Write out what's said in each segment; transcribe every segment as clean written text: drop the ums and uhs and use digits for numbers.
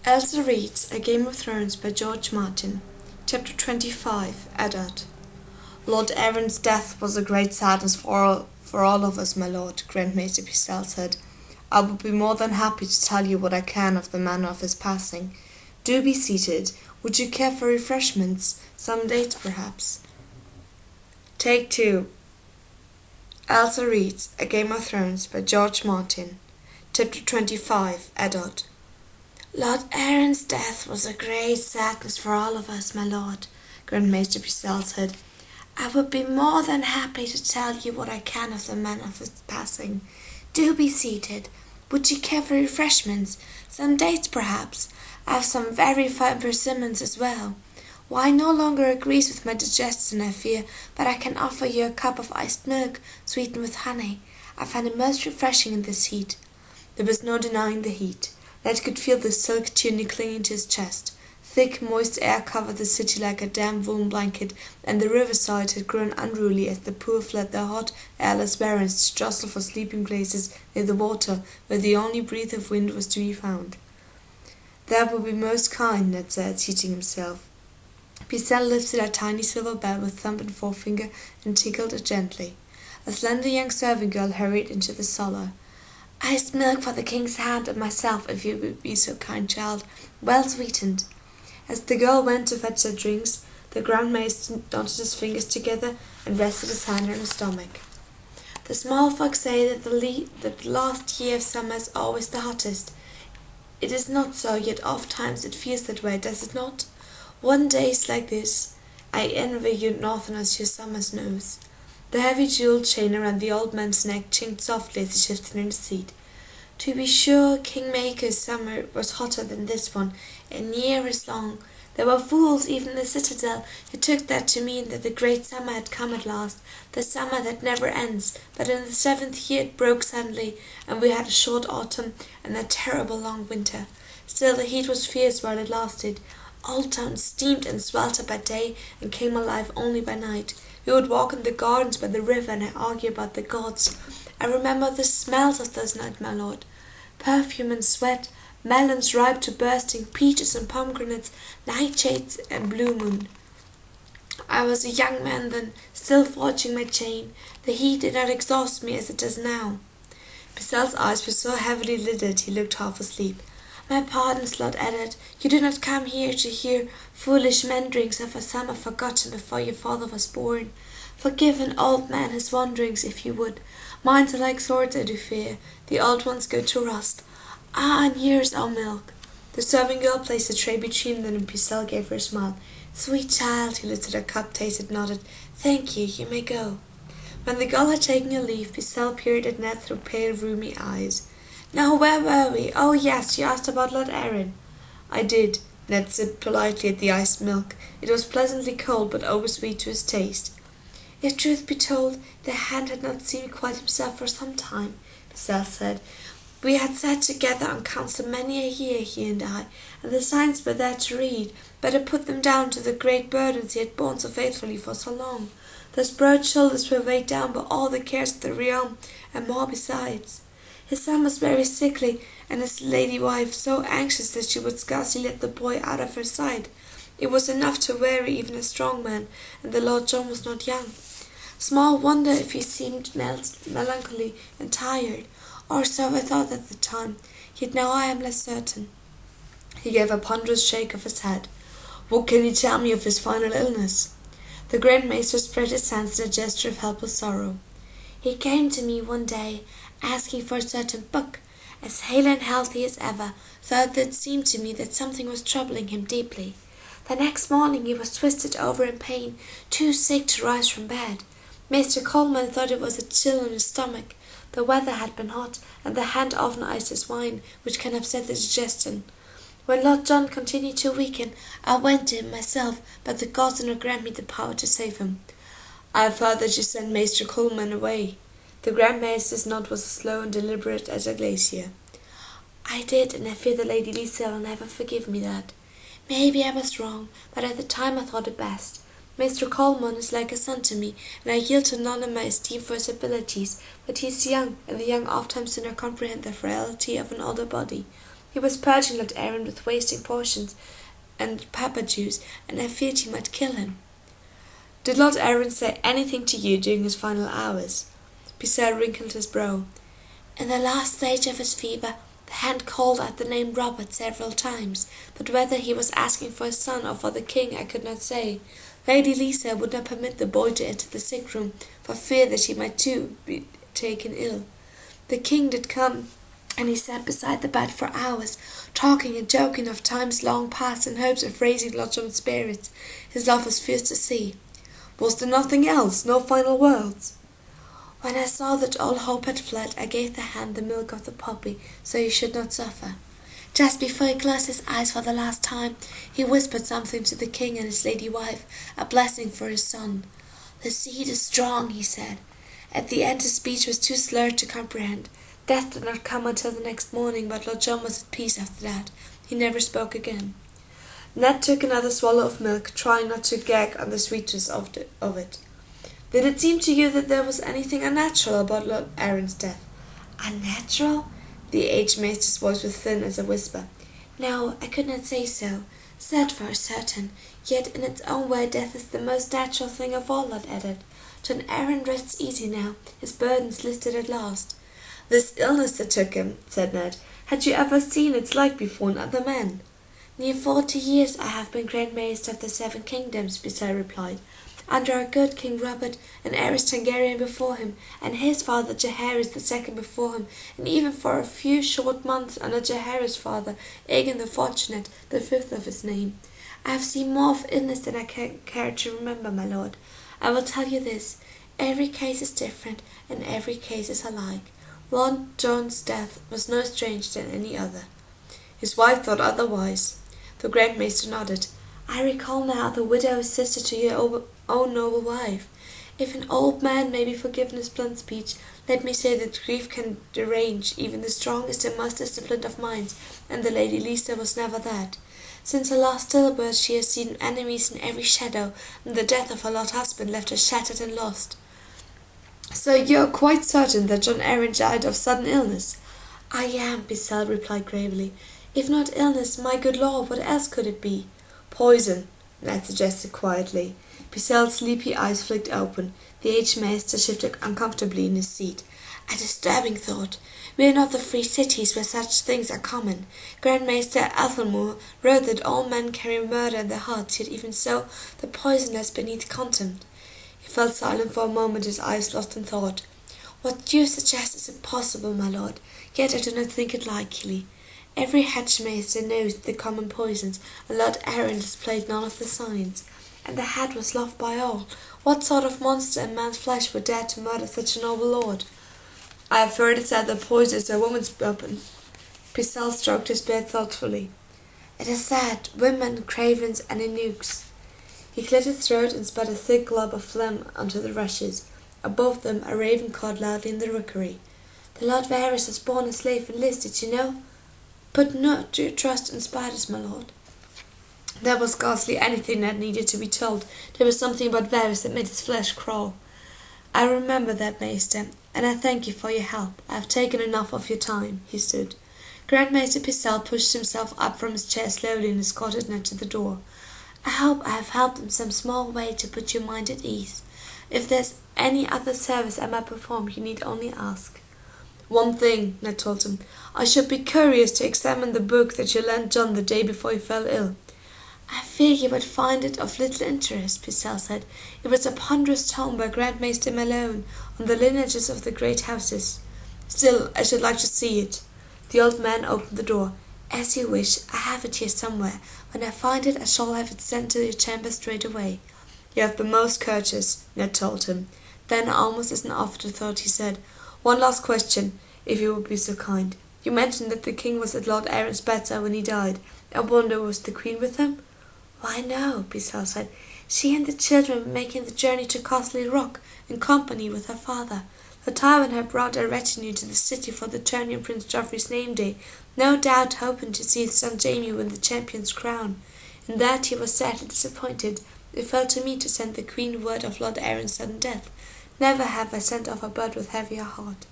Elza reads A Game of Thrones by George Martin. Chapter 25, Eddard. Lord Aaron's death was a great sadness for all of us, my lord, Grand Maester Pycelle said. I would be more than happy to tell you what I can of the manner of his passing. Do be seated. Would you care for refreshments? Some dates, perhaps? Take 2. Elza reads A Game of Thrones by George Martin. Chapter 25, Eddard. Lord Aaron's death was a great sadness for all of us, my lord, Grand Maester Pycelle said. I would be more than happy to tell you what I can of the manner of his passing. Do be seated. Would you care for refreshments? Some dates, perhaps? I have some very fine persimmons as well. Wine no longer agrees with my digestion, I fear, but I can offer you a cup of iced milk, sweetened with honey. I find it most refreshing in this heat. There was no denying the heat. Ned could feel the silk tunic clinging to his chest. Thick, moist air covered the city like a damp wool blanket, and the riverside had grown unruly as the poor fled their hot, airless barrens to jostle for sleeping places near the water, where the only breath of wind was to be found. That would be most kind, Ned said, seating himself. Pycelle lifted a tiny silver bell with thumb and forefinger and tinkled it gently. A slender young serving girl hurried into the cellar. Iced milk for the king's hand and myself, if you would be so kind, child, well sweetened. As the girl went to fetch their drinks, the Grand Maester knotted his fingers together and rested his hand on his stomach. The small folk say that the last year of summer is always the hottest. It is not so, yet oft times it feels that way, does it not? One day is like this. I envy you northerners your summer snows. The heavy jewelled chain around the old man's neck chinked softly as he shifted in his seat. To be sure, King Maker's summer was hotter than this one, and near as long. There were fools even in the citadel who took that to mean that the great summer had come at last, the summer that never ends, but in the 7th year it broke suddenly, and we had a short autumn and a terrible long winter. Still the heat was fierce while it lasted. Old Town steamed and sweltered by day and came alive only by night. We would walk in the gardens by the river and argue about the gods. I remember the smells of those nights, my lord. Perfume and sweat, melons ripe to bursting, peaches and pomegranates, nightshades and blue moon. I was a young man then, still forging my chain. The heat did not exhaust me as it does now. Pycelle's eyes were so heavily lidded he looked half asleep. My pardons, Lord Eddard. You did not come here to hear foolish meanderings of a summer forgotten before your father was born. Forgive an old man his wanderings, if you would. Mine are like swords, I do fear. The old ones go to rust. Ah, and here is our milk. The serving girl placed a tray between them, and Pycelle gave her a smile. Sweet child, he lifted her cup, tasted, nodded. Thank you, you may go. When the girl had taken her leave, Pycelle peered at Ned through pale, rheumy eyes. Now, where were we? Oh, yes, you asked about Lord Aaron. I did. Ned sipped politely at the iced milk. It was pleasantly cold, but oversweet to his taste. If truth be told, the hand had not seemed quite himself for some time, Pycelle said. We had sat together on council many a year, he and I, and the signs were there to read, but I put them down to the great burdens he had borne so faithfully for so long. Those broad shoulders were weighed down by all the cares of the realm, and more besides. His son was very sickly, and his lady wife so anxious that she would scarcely let the boy out of her sight. It was enough to weary even a strong man, and the Lord John was not young. Small wonder if he seemed melancholy and tired, or so I thought at the time, yet now I am less certain. He gave a ponderous shake of his head. What can you tell me of his final illness? The Grand Maester spread his hands in a gesture of helpless sorrow. He came to me one day, asking for a certain book, as hale and healthy as ever, though it seemed to me that something was troubling him deeply. The next morning he was twisted over in pain, too sick to rise from bed. Mr. Coleman thought it was a chill in his stomach. The weather had been hot, and the hand often iced his wine, which can upset the digestion. When Lord John continued to weaken, I went to him myself, but the gods did not grant me the power to save him. I have heard that you sent Maester Coleman away. The Grand Maester's nod was as slow and deliberate as a glacier. I did, and I fear the Lady Lisa will never forgive me that. Maybe I was wrong, but at the time I thought it best. Maester Coleman is like a son to me, and I yield to none in my esteem for his abilities, but he is young, and the young ofttimes do not comprehend the frailty of an older body. He was purging Lord Aaron with wasting potions and pepper juice, and I feared he might kill him. Did Lord Aaron say anything to you during his final hours? Pycelle wrinkled his brow. In the last stage of his fever, the hand called out the name Robert several times, but whether he was asking for his son or for the king I could not say. Lady Lisa would not permit the boy to enter the sick room, for fear that he might too be taken ill. The king did come, and he sat beside the bed for hours, talking and joking of times long past in hopes of raising Lord John's spirits. His love was fierce to see. Was there nothing else, no final words? When I saw that all hope had fled, I gave the hand the milk of the puppy, so he should not suffer. Just before he closed his eyes for the last time, he whispered something to the king and his lady wife, a blessing for his son. The seed is strong, he said. At the end his speech was too slurred to comprehend. Death did not come until the next morning, but Lord John was at peace after that. He never spoke again. Ned took another swallow of milk, trying not to gag on the sweetness of it. Did it seem to you that there was anything unnatural about Lord Aaron's death? Unnatural? The aged maester's voice was thin as a whisper. No, I could not say so. Sad for certain. Yet in its own way death is the most natural thing of all, Lord added. John Aaron rests easy now, his burdens lifted at last. This illness that took him, said Ned, had you ever seen its like before in other men? Near 40 years I have been Grand Maester of the 7 Kingdoms, Pycelle replied, under our good King Robert, and Aerys Targaryen before him, and his father Jaehaerys the second before him, and even for a few short months under Jaehaerys' father, Aegon the Fortunate, the 5th of his name. I have seen more of illness than I care to remember, my lord. I will tell you this, every case is different, and every case is alike. Lord John's death was no stranger than any other. His wife thought otherwise. The Grand Maester nodded. I recall now the widow is sister to your own noble wife. If an old man may be forgiven his blunt speech, let me say that grief can derange even the strongest and most disciplined of minds, and the Lady Lisa was never that. Since her last stillbirth she has seen enemies in every shadow, and the death of her lord husband left her shattered and lost. So you are quite certain that John Aaron died of sudden illness? I am, Pycelle replied gravely. If not illness, my good lord, what else could it be? Poison, Ned suggested quietly. Pycelle's sleepy eyes flicked open. The aged maester shifted uncomfortably in his seat. A disturbing thought. We are not the free cities where such things are common. Grand Maester Athelmore wrote that all men carry murder in their hearts, yet even so, the poison lies beneath contempt. He fell silent for a moment, his eyes lost in thought. What you suggest is impossible, my lord, yet I do not think it likely. Every hedge-maester knows the common poisons, and Lord Aaron displayed none of the signs. And the hat was loved by all. What sort of monster in man's flesh would dare to murder such a noble lord? I have heard it said that poison is a woman's weapon. Pycelle stroked his beard thoughtfully. It is said, women, cravens, and eunuchs. He cleared his throat and spat a thick glob of phlegm onto the rushes. Above them a raven cawed loudly in the rookery. The Lord Varys was born a slave and listed, you know. Put not your trust in spiders, my lord. There was scarcely anything that needed to be told. There was something about Varys that made his flesh crawl. I remember that, Maester, and I thank you for your help. I have taken enough of your time, he stood. Grand Maester Pycelle pushed himself up from his chair slowly and escorted Ned to the door. I hope I have helped in some small way to put your mind at ease. If there's any other service I might perform, you need only ask. One thing, Ned told him. I should be curious to examine the book that you lent John the day before he fell ill. I fear you would find it of little interest, Pycelle said. It was a ponderous tome by Grand Maester Malone on the lineages of the great houses. Still, I should like to see it. The old man opened the door. As you wish, I have it here somewhere. When I find it, I shall have it sent to your chamber straight away. You have been most courteous, Ned told him. Then, almost as an afterthought, he said, One last question, if you would be so kind. You mentioned that the king was at Lord Aaron's bedside when he died. I wonder, was the queen with him? Why, no, Pycelle said. She and the children were making the journey to Castle Rock in company with her father. The Tywin had brought a retinue to the city for the tourney on Prince Joffrey's name day, no doubt hoping to see his son Jaime win the champion's crown. In that he was sadly disappointed. It fell to me to send the queen word of Lord Aaron's sudden death. Never have I sent off a bird with heavier heart.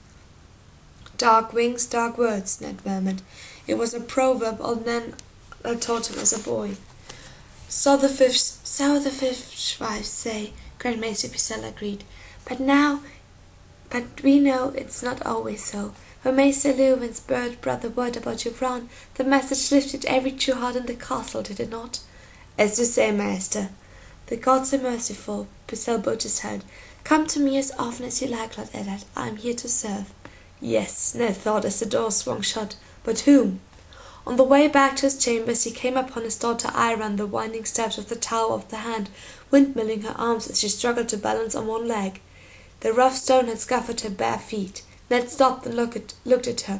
Dark wings, dark words, Ned murmured. It was a proverb old Nan had taught him as a boy. So the fifth wives say, Grand Maester Pycelle agreed. But we know it's not always so. When Maester Lewin's bird brought the word about your Bran, the message lifted every true heart in the castle, did it not? As you say, Master. The gods are merciful, Pycelle bowed his head. Come to me as often as you like, Lord Eddard. I am here to serve. Yes, Ned thought as the door swung shut. But whom? On the way back to his chambers he came upon his daughter Ira on the winding steps of the Tower of the Hand, windmilling her arms as she struggled to balance on one leg. The rough stone had scuffed her bare feet. Ned stopped and looked at her.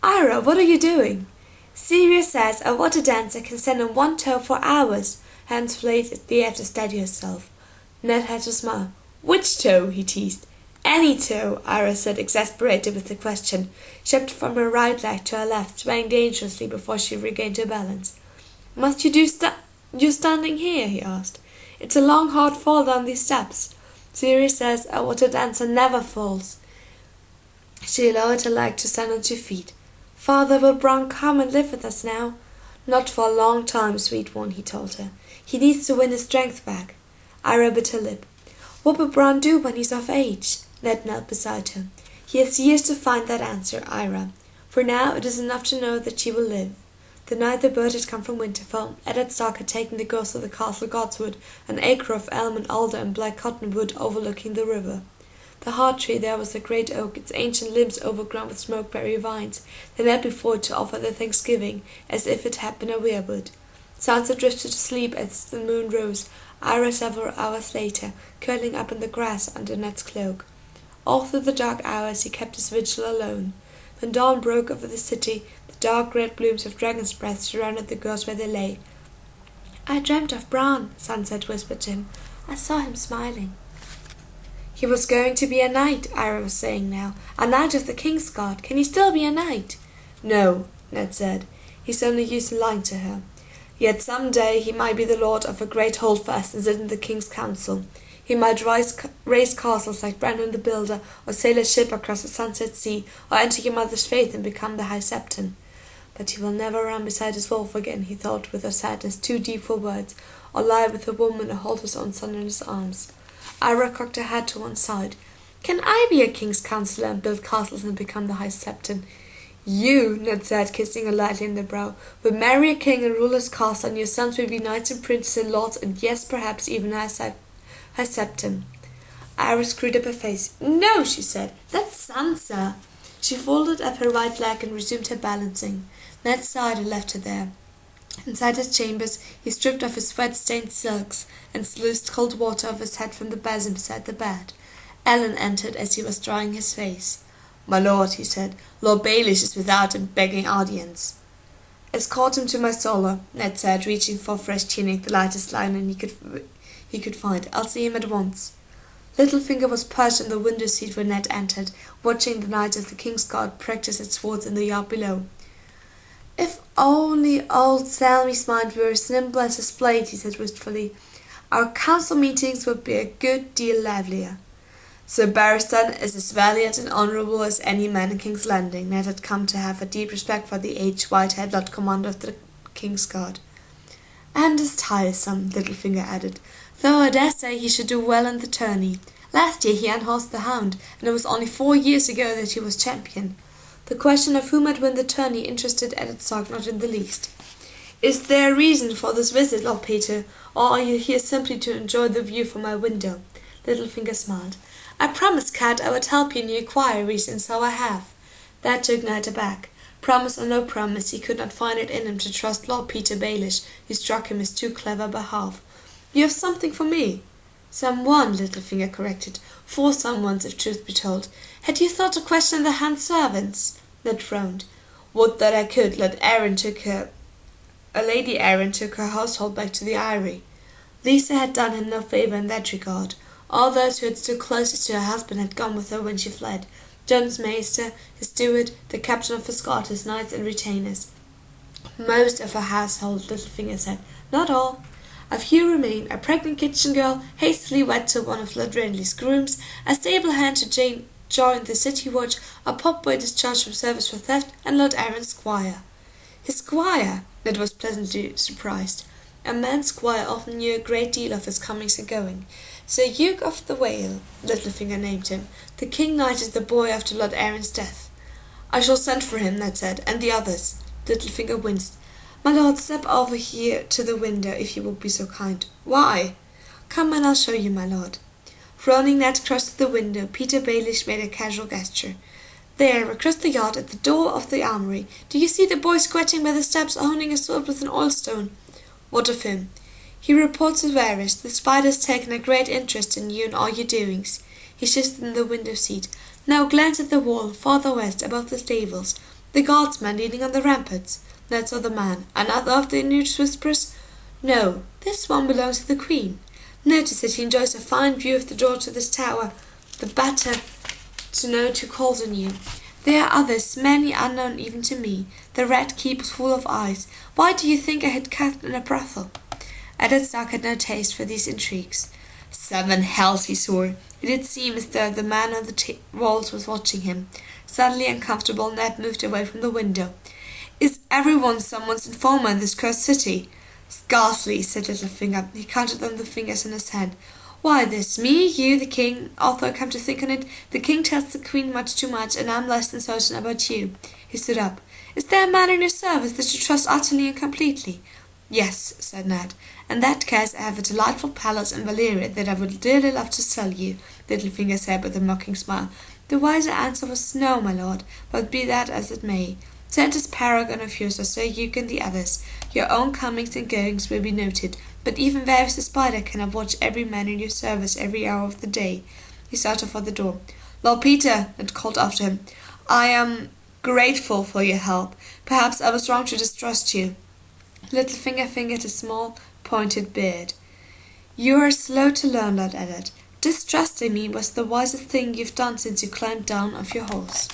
Ira, what are you doing? Syria says a water dancer can stand on one toe for hours. Hands flayed at the air to steady herself. Ned had to smile. Which toe? He teased. Any toe, Ira said, exasperated with the question. She upped from her right leg to her left, swaying dangerously before she regained her balance. Must you do you standing here? He asked. It's a long, hard fall down these steps. Syria says a water dancer never falls. She lowered her leg to stand on 2 feet. Father, will Bran come and live with us now? Not for a long time, sweet one, he told her. He needs to win his strength back. Ira bit her lip. What will Bran do when he's of age? Ned knelt beside her. He has years to find that answer, Ira. For now it is enough to know that she will live. The night the bird had come from Winterfell, Eddard Stark had taken the girls to the castle Godswood, an acre of elm and alder and black cottonwood overlooking the river. The heart tree there was a great oak, its ancient limbs overgrown with smokeberry vines. They knelt before it to offer their thanksgiving, as if it had been a weirwood. Sansa drifted to sleep as the moon rose, Ira several hours later, curling up in the grass under Ned's cloak. All through the dark hours he kept his vigil alone. When dawn broke over the city, the dark red blooms of dragon's breath surrounded the girls where they lay. I dreamt of Bran, Sunset whispered to him. I saw him smiling. He was going to be a knight, Ira was saying now. A knight of the King's Guard. Can he still be a knight? No, Ned said. He's only used to lying to her. Yet some day he might be the lord of a great holdfast and sit in the King's Council. He might raise castles like Bran the Builder, or sail a ship across the sunset sea, or enter your mother's faith and become the High Septon. But he will never run beside his wolf again, he thought with a sadness too deep for words, or lie with a woman or hold his own son in his arms. Ira cocked her head to one side. Can I be a king's counsellor and build castles and become the High Septon? You, Ned said, kissing her lightly in the brow, will marry a king and rule his castle, and your sons will be knights and princes and lords, and yes, perhaps even High Septon. Ira screwed up her face. No, she said. That's Sansa. She folded up her right leg and resumed her balancing. Ned sighed and left her there. Inside his chambers he stripped off his sweat-stained silks and sluiced cold water off his head from the basin beside the bed. Ellen entered as he was drying his face. My lord, he said, Lord Baelish is without and begging audience. Escort him to my solar, Ned said, reaching for fresh tunic, the lightest linen he could find. I'll see him at once. Littlefinger was perched in the window seat when Ned entered, watching the knights of the King's Guard practice at swords in the yard below. If only old Salmy's mind were as nimble as his blade, he said wistfully, our council meetings would be a good deal livelier. Sir Barristan is as valiant and honourable as any man in King's Landing. Ned had come to have a deep respect for the aged white-haired Lord Commander of the King's Guard. And as tiresome, Littlefinger added, though I dare say he should do well in the tourney. Last year he unhorsed the hound, and it was only 4 years ago that he was champion. The question of who might win the tourney interested Eddard Stark not in the least. Is there a reason for this visit, Lord Peter, or are you here simply to enjoy the view from my window? Littlefinger smiled. I promised Cat I would help you in your inquiries, and so I have. That took Ned aback. Promise or no promise, he could not find it in him to trust Lord Peter Baelish, who struck him as too clever by half. You have something for me? Someone, Littlefinger corrected. 4 someones, if truth be told. Had you thought to question the hand servants? Ned frowned. Would that I could. Lady Arryn took her household back to the Eyrie. Lisa had done him no favour in that regard. All those who had stood closest to her husband had gone with her when she fled. John's maester, his steward, the captain of his guard, his knights and retainers. Most of her household, Littlefinger said. Not all. A few remain, a pregnant kitchen girl, hastily wed to one of Lord Renly's grooms, a stable hand to join the city watch, a pop boy discharged from service for theft, and Lord Arryn's squire. His squire! Ned was pleasantly surprised. A man's squire often knew a great deal of his comings and going. Sir Hugh of the Vale, Littlefinger named him. The king knighted the boy after Lord Aaron's death. I shall send for him, Ned said, and the others. Littlefinger winced. My lord, step over here to the window, if you will be so kind. Why? Come and I'll show you, my lord. Frowning, Ned crossed to the window. Peter Baelish made a casual gesture. There, across the yard, at the door of the armory, do you see the boy squatting by the steps, holding a sword with an oilstone? What of him? He reports to Varys. The spider's taken a great interest in you and all your doings. He shifted in the window seat. Now glance at the wall, farther west, above the stables. The guardsman leaning on the ramparts. Ned saw the man. Another of the news whisperers? No, this one belongs to the queen. Notice that he enjoys a fine view of the door to this tower, the better to know who calls on you. There are others, many unknown even to me. The red keep is full of eyes. Why do you think I had cut in a brothel? Eddard Stark had no taste for these intrigues. 7 hells, he swore. It did seem as though the man on the walls was watching him. Suddenly uncomfortable, Ned moved away from the window. Is everyone someone's informer in this cursed city? Scarcely, said Littlefinger. He counted on the fingers in his hand. Why this? Me, you, the king. Although come to think on it, the king tells the queen much too much, and I'm less than certain about you. He stood up. Is there a man in your service that you trust utterly and completely? Yes, said Ned. In that case, I have a delightful palace in Valyria that I would dearly love to sell you, Littlefinger said with a mocking smile. The wiser answer was no, my lord, but be that as it may. Send this paragon of yours to Sir Hugh and the others. Your own comings and goings will be noted, but even Varys the spider cannot watch every man in your service every hour of the day. He started for the door. Lord Peter, Ned called after him, I am grateful for your help. Perhaps I was wrong to distrust you. Littlefinger fingered his small, pointed beard. You are slow to learn, Lord Eddard. Distrusting me was the wisest thing you've done since you climbed down off your horse.